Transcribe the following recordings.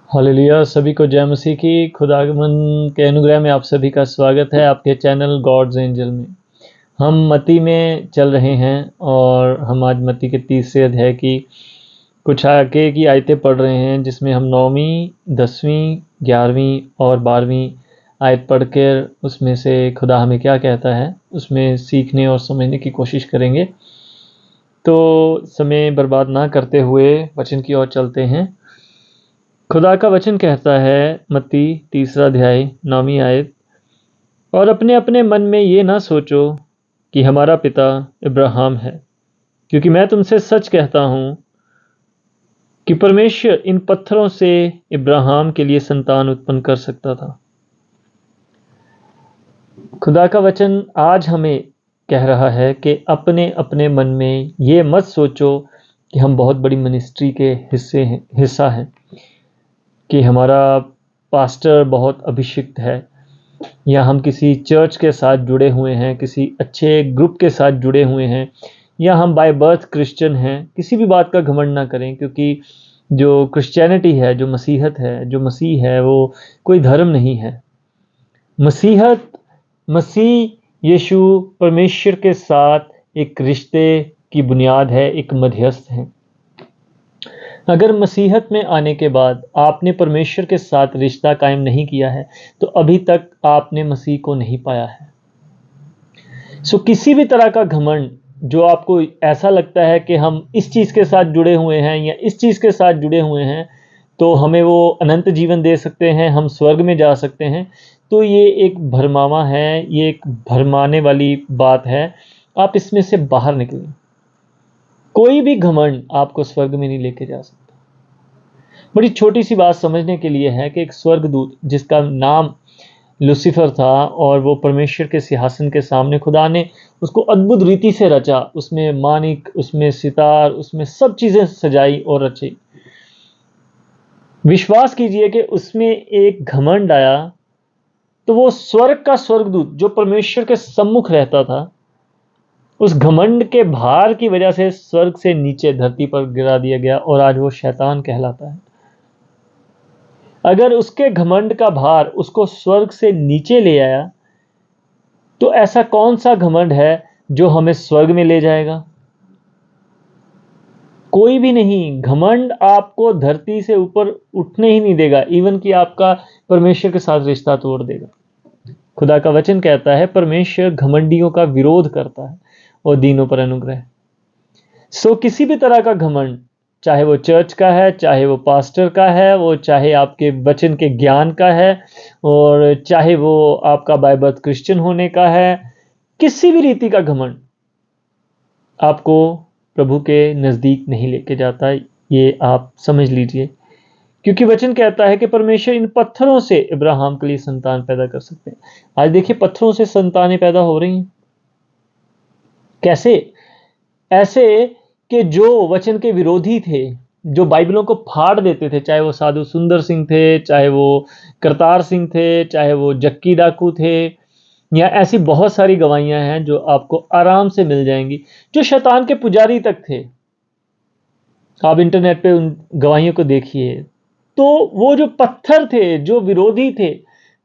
Hallelujah. सभी को जय मसीह की। खुदावन के अनुग्रह में आप सभी का स्वागत है आपके चैनल गॉड्स एंजल में। हम मत्ती में चल रहे हैं और हम आज मत्ती के तीसरे अध्याय की कुछ आगे की आयतें पढ़ रहे हैं, जिसमें हम 9वीं, 10वीं, 11वीं और 12वीं आयत पढ़कर उसमें से खुदा हमें क्या कहता है उसमें सीखने और समझने की कोशिश करेंगे। तो समय बर्बाद ना करते हुए वचन की ओर चलते हैं। खुदा का वचन कहता है, मत्ती तीसरा अध्याय 9वीं आयत, और अपने अपने मन में ये ना सोचो कि हमारा पिता इब्राहिम है, क्योंकि मैं तुमसे सच कहता हूँ कि परमेश्वर इन पत्थरों से इब्राहिम के लिए संतान उत्पन्न कर सकता था। खुदा का वचन आज हमें कह रहा है कि अपने अपने मन में ये मत सोचो कि हम बहुत बड़ी मिनिस्ट्री के हिस्सा हैं, कि हमारा पास्टर बहुत अभिषिक्त है, या हम किसी चर्च के साथ जुड़े हुए हैं, किसी अच्छे ग्रुप के साथ जुड़े हुए हैं, या हम बाय बर्थ क्रिश्चियन हैं। किसी भी बात का घमंड ना करें, क्योंकि जो क्रिश्चियनिटी है, जो मसीहत है, जो मसीह है, वो कोई धर्म नहीं है। मसीह यीशु परमेश्वर के साथ एक रिश्ते की बुनियाद है, एक मध्यस्थ है। अगर मसीहत में आने के बाद आपने परमेश्वर के साथ रिश्ता कायम नहीं किया है, तो अभी तक आपने मसीह को नहीं पाया है। किसी भी तरह का घमंड जो आपको ऐसा लगता है कि हम इस चीज़ के साथ जुड़े हुए हैं या इस चीज़ के साथ जुड़े हुए हैं तो हमें वो अनंत जीवन दे सकते हैं, हम स्वर्ग में जा सकते हैं, तो ये एक भरमावा है, ये एक भरमाने वाली बात है। आप इसमें से बाहर निकलें। कोई भी घमंड आपको स्वर्ग में नहीं लेके जा सकता। बड़ी छोटी सी बात समझने के लिए है कि एक स्वर्गदूत जिसका नाम लूसीफर था, और वो परमेश्वर के सिंहासन के सामने खुदा ने उसको अद्भुत रीति से रचा, उसमें मानिक, उसमें सितार, उसमें सब चीजें सजाई और रची। विश्वास कीजिए कि उसमें एक घमंड आया तो वो स्वर्ग का स्वर्गदूत जो परमेश्वर के सम्मुख रहता था, उस घमंड के भार की वजह से स्वर्ग से नीचे धरती पर गिरा दिया गया और आज वो शैतान कहलाता है। अगर उसके घमंड का भार उसको स्वर्ग से नीचे ले आया, तो ऐसा कौन सा घमंड है जो हमें स्वर्ग में ले जाएगा? कोई भी नहीं। घमंड आपको धरती से ऊपर उठने ही नहीं देगा, इवन कि आपका परमेश्वर के साथ रिश्ता तोड़ देगा। खुदा का वचन कहता है, परमेश्वर घमंडियों का विरोध करता है और दीनों पर अनुग्रह। किसी भी तरह का घमंड, चाहे वो चर्च का है, चाहे वो पास्टर का है, वो चाहे आपके वचन के ज्ञान का है, और चाहे वो आपका बाय बर्थ क्रिश्चियन होने का है, किसी भी रीति का घमंड आपको प्रभु के नजदीक नहीं लेके जाता। ये आप समझ लीजिए, क्योंकि वचन कहता है कि परमेश्वर इन पत्थरों से इब्राहिम के लिए संतान पैदा कर सकते हैं। आज देखिए, पत्थरों से संतानें पैदा हो रही हैं। कैसे? ऐसे कि जो वचन के विरोधी थे, जो बाइबलों को फाड़ देते थे, चाहे वो साधु सुंदर सिंह थे, चाहे वो करतार सिंह थे, चाहे वो जक्की डाकू थे, या ऐसी बहुत सारी गवाहियां हैं जो आपको आराम से मिल जाएंगी, जो शैतान के पुजारी तक थे। आप इंटरनेट पे उन गवाहियों को देखिए। तो वो जो पत्थर थे, जो विरोधी थे,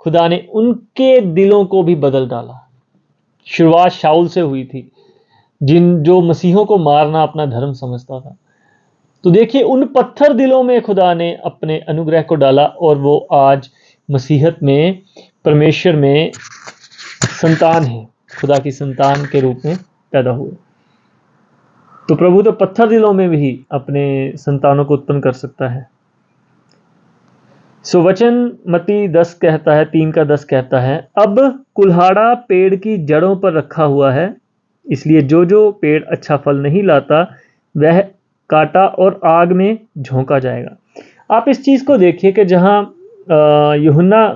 खुदा ने उनके दिलों को भी बदल डाला। शुरुआत शाऊल से हुई थी, जो मसीहों को मारना अपना धर्म समझता था। तो देखिए, उन पत्थर दिलों में खुदा ने अपने अनुग्रह को डाला और वो आज मसीहत में, परमेश्वर में संतान है, खुदा की संतान के रूप में पैदा हुए। तो प्रभु तो पत्थर दिलों में भी अपने संतानों को उत्पन्न कर सकता है। वचन मत्ती 10 कहता है, 3 का 10 कहता है, अब कुल्हाड़ा पेड़ की जड़ों पर रखा हुआ है, इसलिए जो जो पेड़ अच्छा फल नहीं लाता वह काटा और आग में झोंका जाएगा। आप इस चीज को देखिए कि जहां यूहन्ना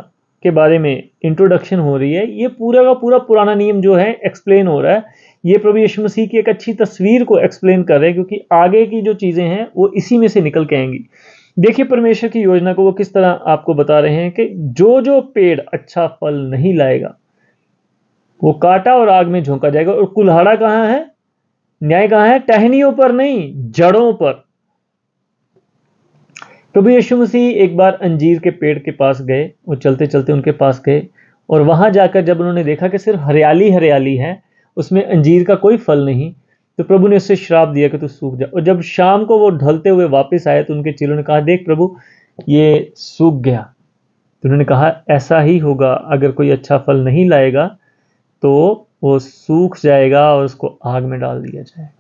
के बारे में इंट्रोडक्शन हो रही है, ये पूरा का पूरा पुराना नियम जो है एक्सप्लेन हो रहा है। ये प्रभु यीशु मसीह की एक अच्छी तस्वीर को एक्सप्लेन कर रहे हैं, क्योंकि आगे की जो चीजें हैं वो इसी में से निकल के आएंगी। देखिए परमेश्वर की योजना को वो किस तरह आपको बता रहे हैं कि जो जो पेड़ अच्छा फल नहीं लाएगा वो काटा और आग में झोंका जाएगा। और कुल्हाड़ा कहाँ है? न्याय कहाँ है? टहनियों पर नहीं, जड़ों पर। प्रभु यीशु मसीह एक बार अंजीर के पेड़ के पास गए, वो चलते चलते उनके पास गए और वहां जाकर जब उन्होंने देखा कि सिर्फ हरियाली हरियाली है, उसमें अंजीर का कोई फल नहीं, तो प्रभु ने उससे श्राप दिया कि तू सूख जा। और जब शाम को वो ढलते हुए वापस आए तो उनके चेलों ने कहा, देख प्रभु ये सूख गया। तो उन्होंने कहा ऐसा ही होगा, अगर कोई अच्छा फल नहीं लाएगा तो वो सूख जाएगा और उसको आग में डाल दिया जाएगा।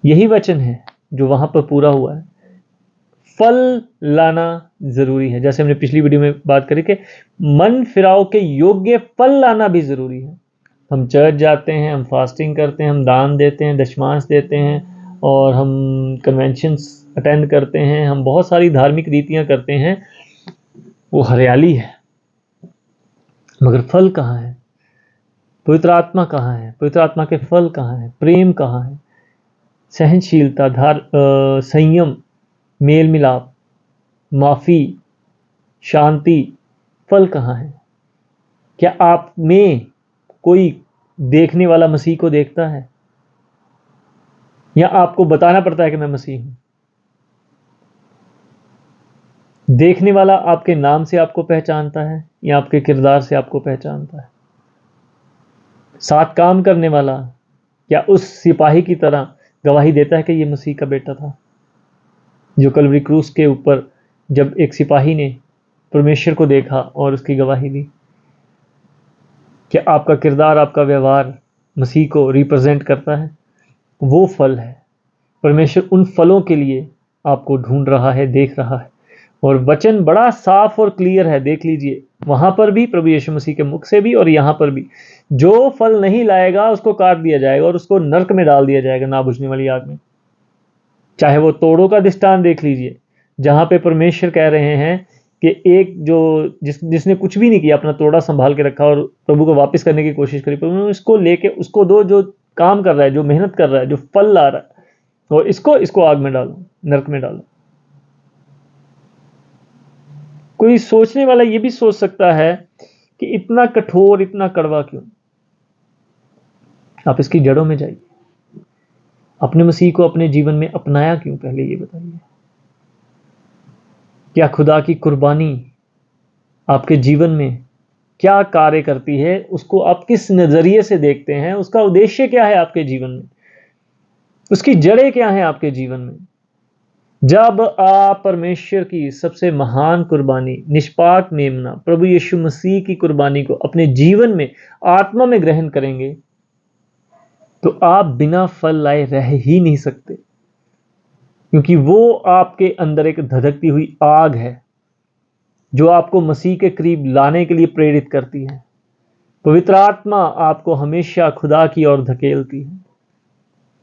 यही वचन है जो वहां पर पूरा हुआ है। फल लाना जरूरी है, जैसे हमने पिछली वीडियो में बात करी कि मन फिराव के योग्य फल लाना भी जरूरी है। हम चर्च जाते हैं, हम फास्टिंग करते हैं, हम दान देते हैं, दशमांश देते हैं और हम कन्वेंशंस अटेंड करते हैं, हम बहुत सारी धार्मिक रीतियां करते हैं, वो हरियाली है, मगर फल कहाँ है? पवित्र आत्मा कहाँ है? पवित्र आत्मा के फल कहाँ है? प्रेम कहाँ है? सहनशीलता, संयम, मेल मिलाप, माफी, शांति, फल कहाँ है? क्या आप में कोई देखने वाला मसीह को देखता है, या आपको बताना पड़ता है कि मैं मसीह हूं? देखने वाला आपके नाम से आपको पहचानता है या आपके किरदार से आपको पहचानता है? साथ काम करने वाला क्या उस सिपाही की तरह गवाही देता है कि ये मसीह का बेटा था, जो कलवरी क्रूस के ऊपर जब एक सिपाही ने परमेश्वर को देखा और उसकी गवाही दी? क्या आपका किरदार, आपका व्यवहार मसीह को रिप्रेजेंट करता है? वो फल है। परमेश्वर उन फलों के लिए आपको ढूंढ रहा है, देख रहा है, और वचन बड़ा साफ और क्लियर है। देख लीजिए, वहां पर भी प्रभु यीशु मसीह के मुख से भी और यहां पर भी, जो फल नहीं लाएगा उसको काट दिया जाएगा और उसको नरक में डाल दिया जाएगा, ना बुझने वाली आग में। चाहे वो तोड़ों का दृष्टांत देख लीजिए, जहां पे परमेश्वर कह रहे हैं कि एक जिसने कुछ भी नहीं किया, अपना तोड़ा संभाल के रखा और प्रभु को वापस करने की कोशिश करी, प्रभु ने इसको लेके उसको दो, जो काम कर रहा है, जो मेहनत कर रहा है, जो फल ला रहा है, और इसको आग में डालो, नरक में डालो। कोई सोचने वाला ये भी सोच सकता है कि इतना कठोर, इतना कड़वा क्यों? आप इसकी जड़ों में जाइए। अपने मसीह को अपने जीवन में अपनाया क्यों, पहले ये बताइए। क्या खुदा की कुर्बानी आपके जीवन में क्या कार्य करती है? उसको आप किस नजरिए से देखते हैं? उसका उद्देश्य क्या है आपके जीवन में? उसकी जड़ें क्या हैं आपके जीवन में? जब आप परमेश्वर की सबसे महान कुर्बानी, निष्पाक मेमना प्रभु यीशु मसीह की कुर्बानी को अपने जीवन में आत्मा में ग्रहण करेंगे, तो आप बिना फल लाए रह ही नहीं सकते, क्योंकि वो आपके अंदर एक धधकती हुई आग है जो आपको मसीह के करीब लाने के लिए प्रेरित करती है। पवित्र आत्मा आपको हमेशा खुदा की ओर धकेलती है।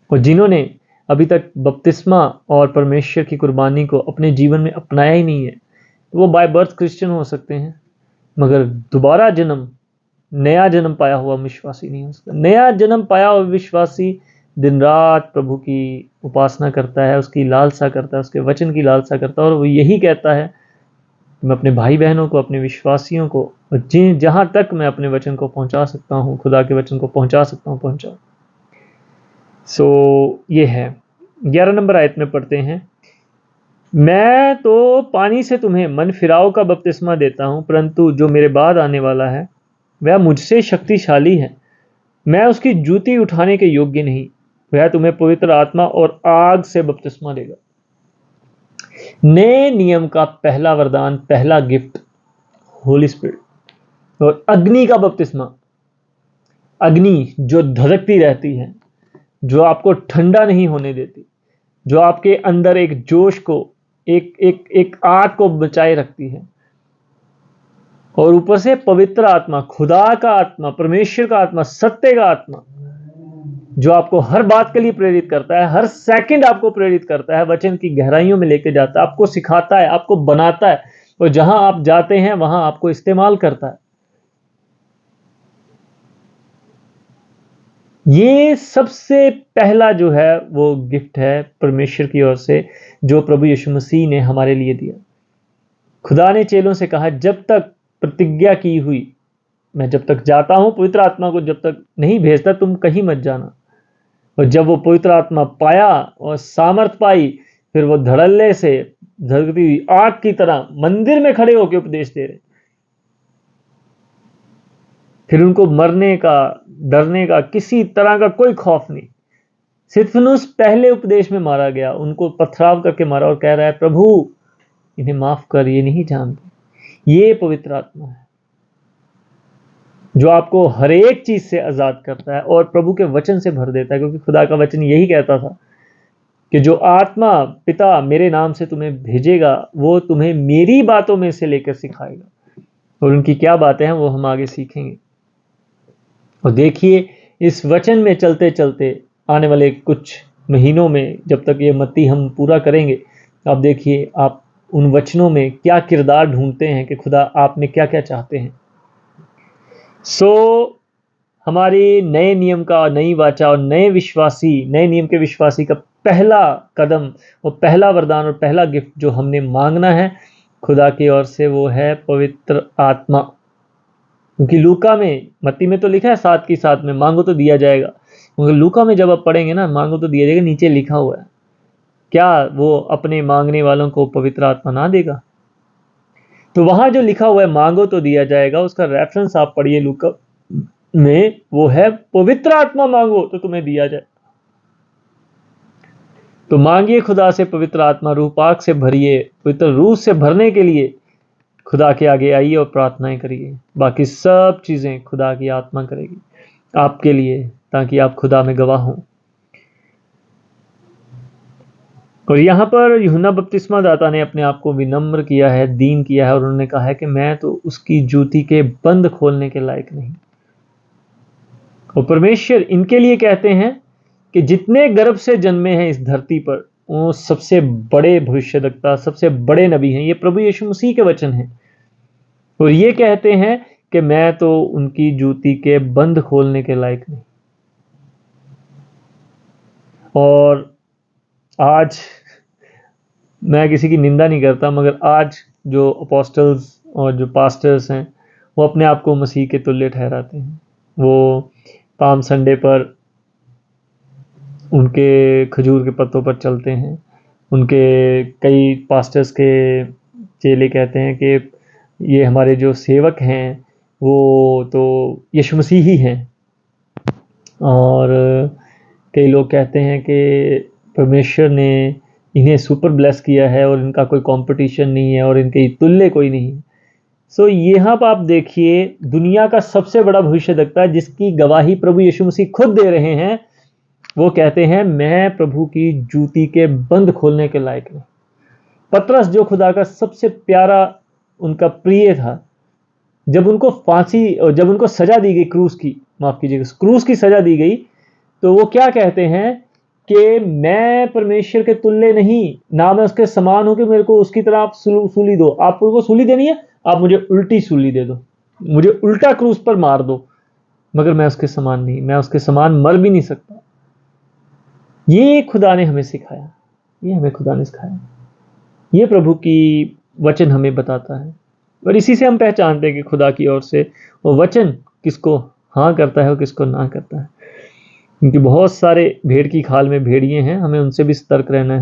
और जिन्होंने अभी तक बपतिस्मा और परमेश्वर की कुर्बानी को अपने जीवन में अपनाया ही नहीं है, वो बाय बर्थ क्रिश्चियन हो सकते हैं, मगर दोबारा जन्म, नया जन्म पाया हुआ विश्वासी नहीं हो सकता। नया जन्म पाया हुआ विश्वासी दिन रात प्रभु की उपासना करता है, उसकी लालसा करता है, उसके वचन की लालसा करता है, और वो यही कहता है, मैं अपने भाई बहनों को, अपने विश्वासियों को, और जहां तक मैं अपने वचन को पहुंचा सकता हूं, खुदा के वचन को पहुंचा सकता हूं, पहुंचाओ। ये है 11 नंबर आयत में पढ़ते हैं, मैं तो पानी से तुम्हें मन फिराव का बपतिस्मा देता हूं, परंतु जो मेरे बाद आने वाला है वह मुझसे शक्तिशाली है, मैं उसकी जूती उठाने के योग्य नहीं। वह तुम्हें पवित्र आत्मा और आग से बपतिस्मा देगा। नए नियम का पहला वरदान, पहला गिफ्ट, होली स्पिरिट, और अग्नि का बपतिस्मा। अग्नि जो धधकती रहती है, जो आपको ठंडा नहीं होने देती, जो आपके अंदर एक जोश को, एक आग को बचाए रखती है, और ऊपर से पवित्र आत्मा, खुदा का आत्मा, परमेश्वर का आत्मा, सत्य का आत्मा, जो आपको हर बात के लिए प्रेरित करता है, हर सेकंड आपको प्रेरित करता है, वचन की गहराइयों में लेके जाता है, आपको सिखाता है, आपको बनाता है, और जहां आप जाते हैं वहां आपको इस्तेमाल करता है। ये सबसे पहला जो है वो गिफ्ट है परमेश्वर की ओर से, जो प्रभु यीशु मसीह ने हमारे लिए दिया। खुदा ने चेलों से कहा, जब तक प्रतिज्ञा की हुई, मैं जब तक जाता हूं, पवित्र आत्मा को जब तक नहीं भेजता, तुम कहीं मत जाना। और जब वो पवित्र आत्मा पाया और सामर्थ पाई, फिर वो धड़ल्ले से धरती हुई आग की तरह मंदिर में खड़े होकर उपदेश दे रहे। फिर उनको मरने का, डरने का, किसी तरह का कोई खौफ नहीं। स्तिफनुस पहले उपदेश में मारा गया, उनको पथराव करके मारा और कह रहा है, प्रभु इन्हें माफ कर, ये नहीं जानते। ये पवित्र आत्मा है जो आपको हर एक चीज से आजाद करता है और प्रभु के वचन से भर देता है, क्योंकि खुदा का वचन यही कहता था कि जो आत्मा पिता मेरे नाम से तुम्हें भेजेगा वो तुम्हें मेरी बातों में से लेकर सिखाएगा। और उनकी क्या बातें हैं वो हम आगे सीखेंगे। और देखिए, इस वचन में चलते चलते आने वाले कुछ महीनों में, जब तक ये मत्ती हम पूरा करेंगे, आप देखिए आप उन वचनों में क्या किरदार ढूंढते हैं कि खुदा आप में क्या क्या चाहते हैं। हमारे नए नियम का, नई वाचा और नए नियम के विश्वासी का पहला कदम और पहला वरदान और पहला गिफ्ट जो हमने मांगना है खुदा की ओर से, वो है पवित्र आत्मा। क्योंकि लूका में, मत्ती में तो लिखा है साथ की साथ में मांगो तो दिया जाएगा, मगर लूका में जब आप पढ़ेंगे ना, मांगो तो दिया जाएगा नीचे लिखा हुआ है। क्या वो अपने मांगने वालों को पवित्र आत्मा ना देगा? तो वहां जो लिखा हुआ है मांगो तो दिया जाएगा, उसका रेफरेंस आप पढ़िए लूका में, वो है पवित्र आत्मा मांगो तो तुम्हें दिया जाए। तो मांगिए खुदा से पवित्र आत्मा, रूह पाक से भरिए। पवित्र रूह से भरने के लिए खुदा के आगे आइए और प्रार्थनाएं करिए। बाकी सब चीजें खुदा की आत्मा करेगी आपके लिए, ताकि आप खुदा में गवाह हों। और यहां पर यूहन्ना बपतिस्मा दाता ने अपने आप को विनम्र किया है, दीन किया है, और उन्होंने कहा है कि मैं तो उसकी जूती के बंद खोलने के लायक नहीं। और परमेश्वर इनके लिए कहते हैं कि जितने गर्भ से जन्मे हैं इस धरती पर, वो सबसे बड़े भविष्यद्वक्ता, सबसे बड़े नबी हैं। ये प्रभु यीशु मसीह के वचन हैं। और ये कहते हैं कि मैं तो उनकी जूती के बंद खोलने के लायक नहीं। और आज मैं किसी की निंदा नहीं करता, मगर आज जो अपोस्टल्स और जो पास्टर्स हैं वो अपने आप को मसीह के तुल्य ठहराते हैं। वो पाम संडे पर उनके खजूर के पत्तों पर चलते हैं। उनके कई पास्टर्स के चेले कहते हैं कि ये हमारे जो सेवक हैं वो तो यीशु मसीह ही हैं। और कई लोग कहते हैं कि परमेश्वर ने इन्हें सुपर ब्लेस किया है और इनका कोई कंपटीशन नहीं है और इनके तुल्य कोई नहीं है। सो यहाँ पर आप देखिए, दुनिया का सबसे बड़ा भविष्यद्वक्ता जिसकी गवाही प्रभु यीशु मसीह खुद दे रहे हैं, वो कहते हैं मैं प्रभु की जूती के बंद खोलने के लायक नहीं। पतरस जो खुदा का सबसे प्यारा, उनका प्रिय था, जब उनको फांसी और जब उनको सजा दी गई क्रूस की, माफ कीजिएगा, क्रूस की सजा दी गई, तो वो क्या कहते हैं कि मैं परमेश्वर के तुल्य नहीं, ना मैं उसके समान हूं कि मेरे को उसकी तरह आप सूली दो। आपको सूली देनी है, आप मुझे उल्टी सूली दे दो, मुझे उल्टा क्रूस पर मार दो, मगर मैं उसके समान नहीं, मैं उसके समान मर भी नहीं सकता। ये खुदा ने हमें सिखाया, ये हमें खुदा ने सिखाया, ये प्रभु की वचन हमें बताता है। और इसी से हम पहचानते हैं कि खुदा की ओर से वो वचन किसको हाँ करता है और किसको ना करता है। क्योंकि बहुत सारे भेड़ की खाल में भेड़िए हैं, हमें उनसे भी सतर्क रहना है।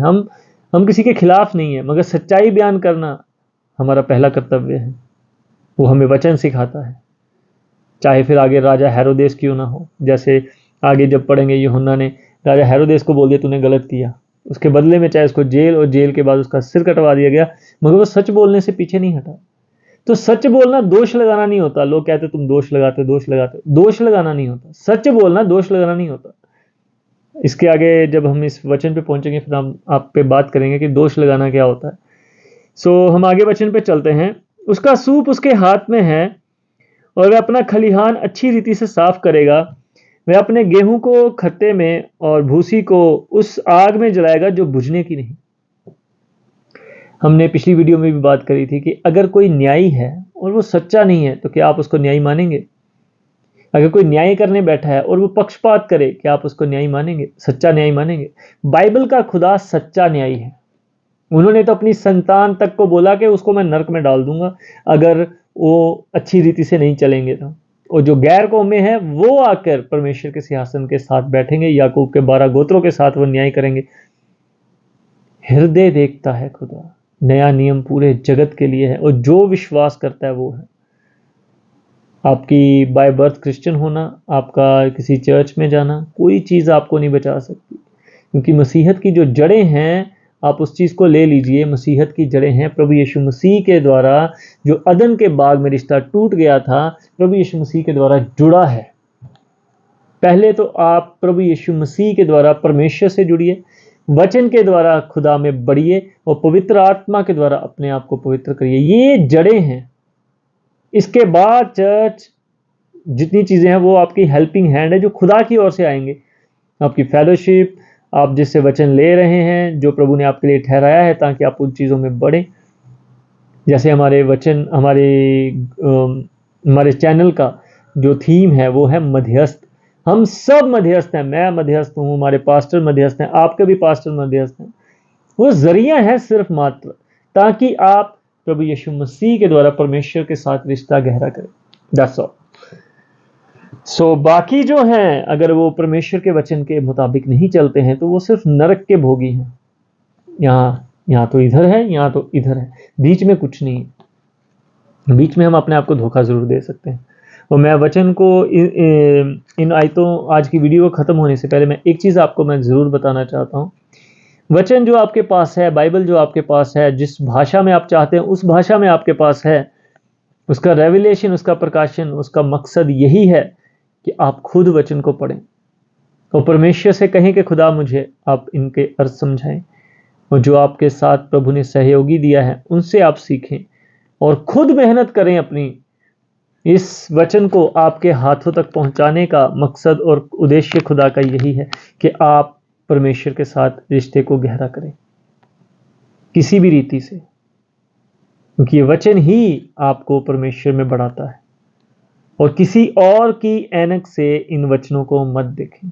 हम किसी के खिलाफ नहीं है, मगर सच्चाई बयान करना हमारा पहला कर्तव्य है। वो हमें वचन सिखाता है, चाहे फिर आगे राजा हेरोदेस क्यों ना हो। जैसे आगे जब पढ़ेंगे, यूहन्ना ने राजा हेरोदेस को बोल दिया तूने गलत किया, उसके बदले में चाहे उसको जेल, और जेल के बाद उसका सिर कटवा दिया गया, मगर वो सच बोलने से पीछे नहीं हटा। तो सच बोलना दोष लगाना नहीं होता। लोग कहते तुम दोष लगाते, दोष लगाना नहीं होता। सच बोलना दोष लगाना नहीं होता। इसके आगे जब हम इस वचन पे पहुंचेंगे फिर हम आप पे बात करेंगे कि दोष लगाना क्या होता है। हम आगे वचन पे चलते हैं। उसका सूप उसके हाथ में है और वह अपना खलिहान अच्छी रीति से साफ करेगा। वह अपने गेहूं को खत्ते में और भूसी को उस आग में जलाएगा जो बुझने की नहीं। हमने पिछली वीडियो में भी बात करी थी कि अगर कोई न्यायी है और वो सच्चा नहीं है तो क्या आप उसको न्यायी मानेंगे? अगर कोई न्याय करने बैठा है और वो पक्षपात करे, क्या आप उसको न्यायी मानेंगे, सच्चा न्यायी मानेंगे? बाइबल का खुदा सच्चा न्यायी है। उन्होंने तो अपनी संतान तक को बोला कि उसको मैं नरक में डाल दूंगा अगर वो अच्छी रीति से नहीं चलेंगे तो। और जो गैर कौमें हैं वो आकर परमेश्वर के सिंहासन के साथ बैठेंगे, याकूब के 12 गोत्रों के साथ वो न्याय करेंगे। हृदय देखता है खुदा, नया नियम पूरे जगत के लिए है, और जो विश्वास करता है वो है। आपकी बाय बर्थ क्रिश्चियन होना, आपका किसी चर्च में जाना, कोई चीज़ आपको नहीं बचा सकती, क्योंकि मसीहत की जो जड़ें हैं, आप उस चीज़ को ले लीजिए। मसीहत की जड़ें हैं प्रभु यीशु मसीह के द्वारा। जो अदन के बाग में रिश्ता टूट गया था, प्रभु यीशु मसीह के द्वारा जुड़ा है। पहले तो आप प्रभु यीशु मसीह के द्वारा परमेश्वर से जुड़िए, वचन के द्वारा खुदा में बढ़िए, और पवित्र आत्मा के द्वारा अपने आप को पवित्र करिए। ये जड़ें हैं। इसके बाद चर्च जितनी चीज़ें हैं वो आपकी हेल्पिंग हैंड है, जो खुदा की ओर से आएंगे। आपकी फेलोशिप, आप जिससे वचन ले रहे हैं, जो प्रभु ने आपके लिए ठहराया है, ताकि आप उन चीज़ों में बढ़ें। जैसे हमारे वचन, हमारे चैनल का जो थीम है वो है मध्यस्थ। हम सब मध्यस्थ हैं। मैं मध्यस्थ हूँ, हमारे पास्टर मध्यस्थ हैं, आपके भी पास्टर मध्यस्थ हैं। वो जरिया है सिर्फ मात्र, ताकि आप प्रभु यीशु मसीह के द्वारा परमेश्वर के साथ रिश्ता गहरा करें। That's all. सो बाकी जो हैं, अगर वो परमेश्वर के वचन के मुताबिक नहीं चलते हैं, तो वो सिर्फ नरक के भोगी हैं। यहाँ तो इधर है, यहाँ तो इधर है, बीच में कुछ नहीं है। बीच में हम अपने आप को धोखा जरूर दे सकते हैं। और मैं वचन को इन आयतों, आज की वीडियो खत्म होने से पहले मैं एक चीज़ आपको मैं ज़रूर बताना चाहता हूँ। वचन जो आपके पास है, बाइबल जो आपके पास है, जिस भाषा में आप चाहते हैं उस भाषा में आपके पास है, उसका रेवलेशन, उसका प्रकाशन, उसका मकसद यही है कि आप खुद वचन को पढ़ें और परमेश्वर से कहें कि खुदा मुझे आप इनके अर्थ समझाएं, और जो आपके साथ प्रभु ने सहयोगी दिया है उनसे आप सीखें और खुद मेहनत करें। अपनी इस वचन को आपके हाथों तक पहुंचाने का मकसद और उद्देश्य खुदा का यही है कि आप परमेश्वर के साथ रिश्ते को गहरा करें किसी भी रीति से, क्योंकि ये वचन ही आपको परमेश्वर में बढ़ाता है। और किसी और की ऐनक से इन वचनों को मत देखें।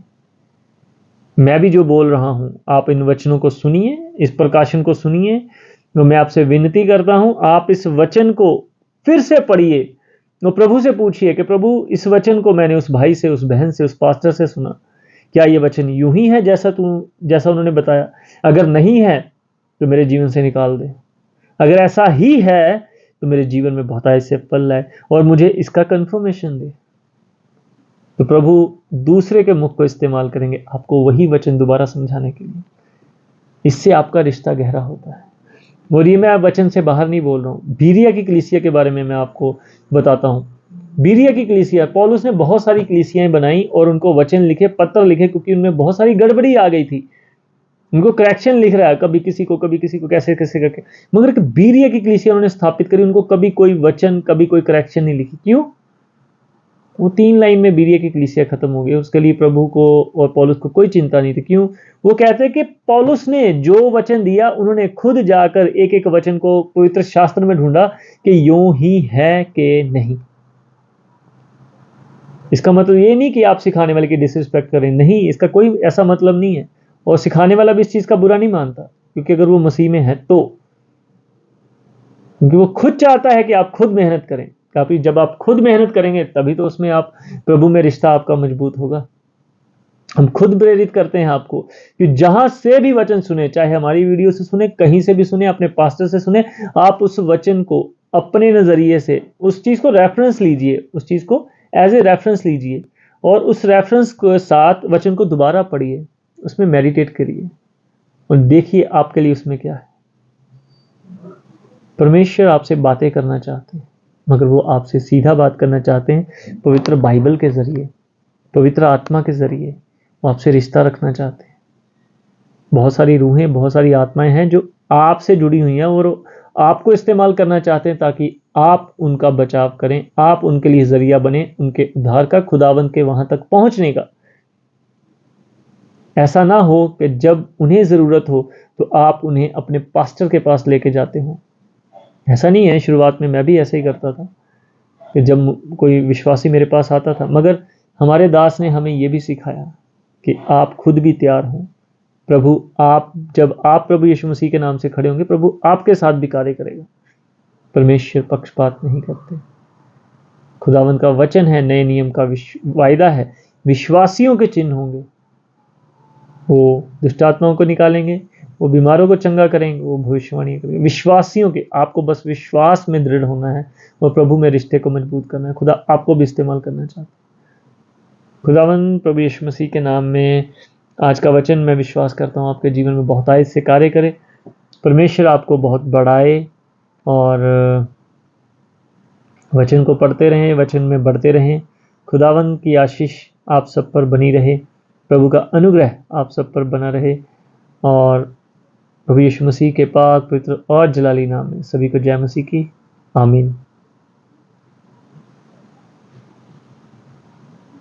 मैं भी जो बोल रहा हूं, आप इन वचनों को सुनिए, इस प्रकाशन को सुनिए। तो मैं आपसे विनती करता हूं, आप इस वचन को फिर से पढ़िए और प्रभु से पूछिए कि प्रभु, इस वचन को मैंने उस भाई से, उस बहन से, उस पास्टर से सुना, क्या ये वचन यूं ही है जैसा उन्होंने बताया? अगर नहीं है तो मेरे जीवन से निकाल दे। अगर ऐसा ही है तो मेरे जीवन में बहुत ऐसे फल लाए और मुझे इसका कंफर्मेशन दे। तो प्रभु दूसरे के मुख को इस्तेमाल करेंगे आपको वही वचन दोबारा समझाने के लिए। इससे आपका रिश्ता गहरा होता है। और ये मैं वचन से बाहर नहीं बोल रहा हूँ। बीरिया की कलीसिया के बारे में मैं आपको बताता हूँ। बीरिया की कलीसिया, पौलुस ने बहुत सारी कलीसियाएं बनाई और उनको वचन लिखे, पत्र लिखे, क्योंकि उनमें बहुत सारी गड़बड़ी आ गई थी। उनको करेक्शन लिख रहा है, कभी किसी को कैसे कैसे करके। मगर बीरिया की कलीसिया उन्होंने स्थापित करी, उनको कभी कोई वचन, कभी कोई करेक्शन नहीं लिखी। क्यों? वो 3 लाइन में बीरिया की कलीसिया खत्म हो गई। उसके लिए प्रभु को और पौलुस को कोई चिंता नहीं थी। क्यों? वो कहते हैं कि पौलुस ने जो वचन दिया, उन्होंने खुद जाकर एक एक वचन को पवित्र शास्त्र में ढूंढा कि यूं ही है कि नहीं। इसका मतलब ये नहीं कि आप सिखाने वाले की डिसरिस्पेक्ट करें, नहीं, इसका कोई ऐसा मतलब नहीं है। और सिखाने वाला भी इस चीज का बुरा नहीं मानता, क्योंकि अगर वो मसीह में है तो, क्योंकि वो खुद चाहता है कि आप खुद मेहनत करें। काफी जब आप खुद मेहनत करेंगे तभी तो उसमें आप प्रभु में रिश्ता आपका मजबूत होगा। हम खुद प्रेरित करते हैं आपको कि जहां से भी वचन सुने, चाहे हमारी वीडियो से सुने, कहीं से भी सुने, अपने पास्टर से सुने, आप उस वचन को अपने नजरिए से उस चीज को रेफरेंस लीजिए, उस चीज को एज ए रेफरेंस लीजिए और उस रेफरेंस के साथ वचन को दोबारा पढ़िए, उसमें मेडिटेट करिए और देखिए आपके लिए उसमें क्या है। परमेश्वर आपसे बातें करना चाहते हैं, मगर वो आपसे सीधा बात करना चाहते हैं पवित्र बाइबल के जरिए, पवित्र आत्मा के जरिए। वो आपसे रिश्ता रखना चाहते हैं। बहुत सारी रूहें, बहुत सारी आत्माएं हैं जो आपसे जुड़ी हुई हैं और आपको इस्तेमाल करना चाहते हैं ताकि आप उनका बचाव करें, आप उनके लिए जरिया बने, उनके उद्धार का, खुदावंद के वहां तक पहुंचने का। ऐसा ना हो कि जब उन्हें जरूरत हो तो आप उन्हें अपने पास्टर के पास लेके जाते हो। ऐसा नहीं है, शुरुआत में मैं भी ऐसे ही करता था कि जब कोई विश्वासी मेरे पास आता था, मगर हमारे दास ने हमें यह भी सिखाया कि आप खुद भी तैयार हों। प्रभु, जब आप प्रभु यीशु मसीह के नाम से खड़े होंगे, प्रभु आपके साथ भी कार्य करेगा। परमेश्वर पक्षपात नहीं करते। खुदावंद का वचन है, नए नियम का वायदा है, विश्वासियों के चिन्ह होंगे। वो दुष्ट आत्माओं को निकालेंगे, वो बीमारों को चंगा करेंगे, वो भविष्यवाणी करेंगे। विश्वासियों के, आपको बस विश्वास में दृढ़ होना है और प्रभु में रिश्ते को मजबूत करना है। खुदा आपको भी इस्तेमाल करना चाहता है। खुदावन प्रभु यीशु मसीह के नाम में आज का वचन मैं विश्वास करता हूँ आपके जीवन में बहुतायत से कार्य करे। परमेश्वर आपको बहुत बढ़ाए और वचन को पढ़ते रहें, वचन में बढ़ते रहें। खुदावन की आशीष आप सब पर बनी रहे, प्रभु का अनुग्रह आप सब पर बना रहे और प्रभु यीशु मसीह के पाक पवित्र और जलाली नाम में सभी को जय मसीह की आमीन।